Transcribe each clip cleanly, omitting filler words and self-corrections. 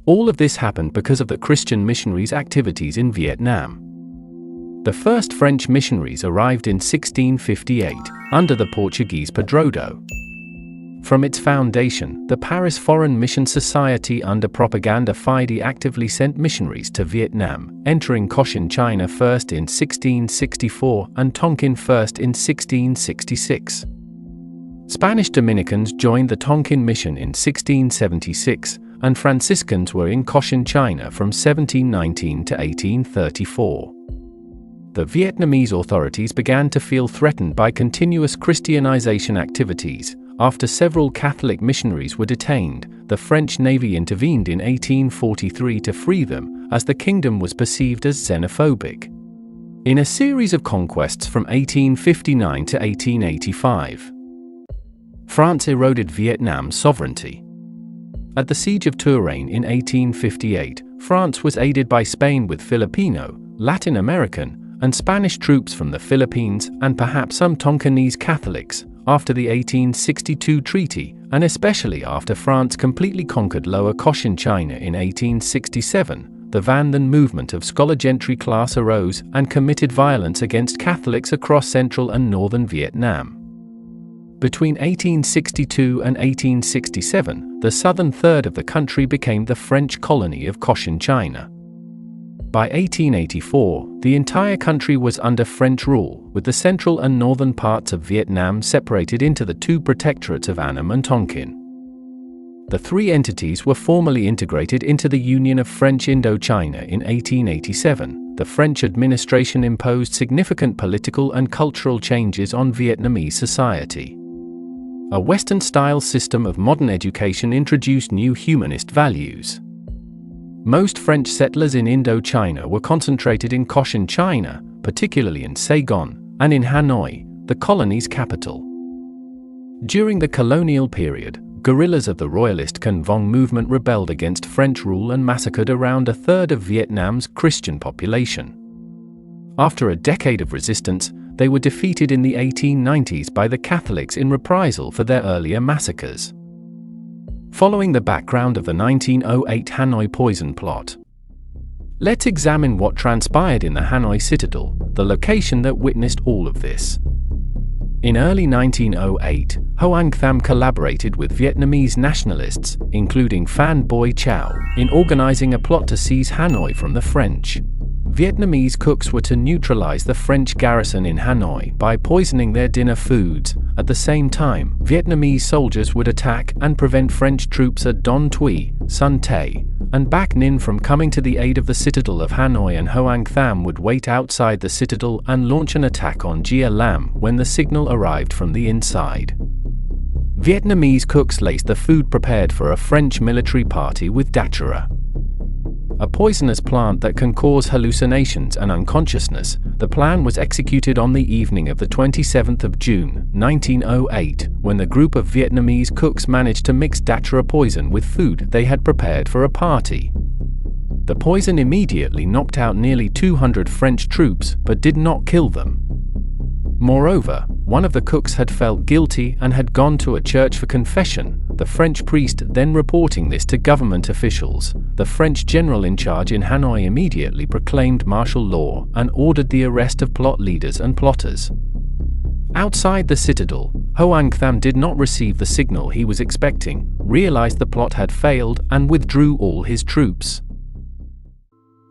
All of this happened because of the Christian missionaries' activities in Vietnam. The first French missionaries arrived in 1658, under the Portuguese Padroado. From its foundation, the Paris Foreign Mission Society under Propaganda Fide actively sent missionaries to Vietnam, entering Cochin China first in 1664 and Tonkin first in 1666. Spanish Dominicans joined the Tonkin Mission in 1676, and Franciscans were in Cochin China from 1719 to 1834. The Vietnamese authorities began to feel threatened by continuous Christianization activities. After several Catholic missionaries were detained, the French Navy intervened in 1843 to free them, as the kingdom was perceived as xenophobic. In a series of conquests from 1859 to 1885, France eroded Vietnam's sovereignty. At the Siege of Touraine in 1858, France was aided by Spain with Filipino, Latin American, and Spanish troops from the Philippines and perhaps some Tonkinese Catholics, after the 1862 treaty, and especially after France completely conquered Lower Cochin China in 1867, the Van Then movement of scholar gentry class arose and committed violence against Catholics across central and northern Vietnam. Between 1862 and 1867, the southern third of the country became the French colony of Cochin China. By 1884, the entire country was under French rule, with the central and northern parts of Vietnam separated into the two protectorates of Annam and Tonkin. The three entities were formally integrated into the Union of French Indochina in 1887. The French administration imposed significant political and cultural changes on Vietnamese society. A Western-style system of modern education introduced new humanist values. Most French settlers in Indochina were concentrated in Cochin China, particularly in Saigon, and in Hanoi, the colony's capital. During the colonial period, guerrillas of the Royalist Can Vong movement rebelled against French rule and massacred around a third of Vietnam's Christian population. After a decade of resistance, they were defeated in the 1890s by the Catholics in reprisal for their earlier massacres. Following the background of the 1908 Hanoi Poison Plot, let's examine what transpired in the Hanoi Citadel, the location that witnessed all of this. In early 1908, Hoang Tham collaborated with Vietnamese nationalists, including Phan Boi Chau, in organizing a plot to seize Hanoi from the French. Vietnamese cooks were to neutralize the French garrison in Hanoi by poisoning their dinner foods. At the same time, Vietnamese soldiers would attack and prevent French troops at Don Thuy, Son Tay, and Bac Ninh from coming to the aid of the citadel of Hanoi, and Hoang Tham would wait outside the citadel and launch an attack on Gia Lam when the signal arrived from the inside. Vietnamese cooks laced the food prepared for a French military party with datura, a poisonous plant that can cause hallucinations and unconsciousness. The plan was executed on the evening of the 27th of June, 1908, when the group of Vietnamese cooks managed to mix datura poison with food they had prepared for a party. The poison immediately knocked out nearly 200 French troops, but did not kill them. Moreover, one of the cooks had felt guilty and had gone to a church for confession, the French priest then reporting this to government officials. The French general in charge in Hanoi immediately proclaimed martial law and ordered the arrest of plot leaders and plotters. Outside the citadel, Hoang Tham did not receive the signal he was expecting, realized the plot had failed, and withdrew all his troops.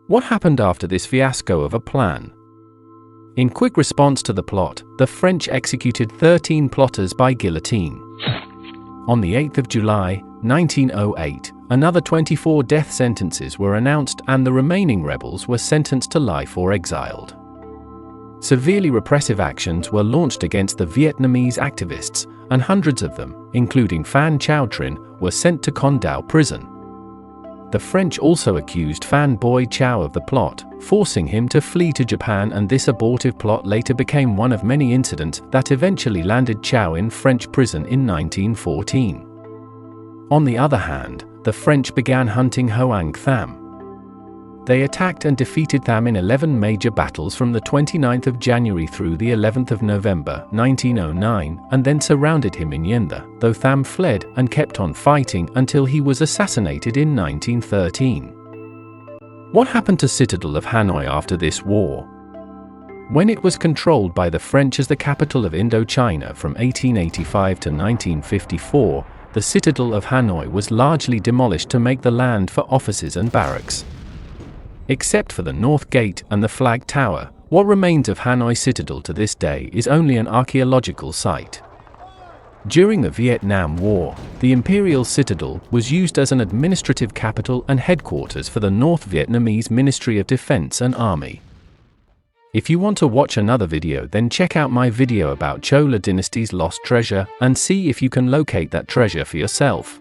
What happened after this fiasco of a plan? In quick response to the plot, the French executed 13 plotters by guillotine. On the 8th of July, 1908, another 24 death sentences were announced, and the remaining rebels were sentenced to life or exiled. Severely repressive actions were launched against the Vietnamese activists, and hundreds of them, including Phan Chau Trinh, were sent to Con Dao prison. The French also accused Phan Boi Chau of the plot, forcing him to flee to Japan, and this abortive plot later became one of many incidents that eventually landed Chau in French prison in 1914. On the other hand, the French began hunting Hoang Tham. They attacked and defeated Tham in 11 major battles from the 29th of January through the 11th of November, 1909, and then surrounded him in Yenda, though Tham fled and kept on fighting until he was assassinated in 1913. What happened to Citadel of Hanoi after this war? When it was controlled by the French as the capital of Indochina from 1885 to 1954, the Citadel of Hanoi was largely demolished to make the land for offices and barracks. Except for the North Gate and the Flag Tower, what remains of Hanoi Citadel to this day is only an archaeological site. During the Vietnam War, the Imperial Citadel was used as an administrative capital and headquarters for the North Vietnamese Ministry of Defense and Army. If you want to watch another video, then check out my video about Chola dynasty's lost treasure and see if you can locate that treasure for yourself.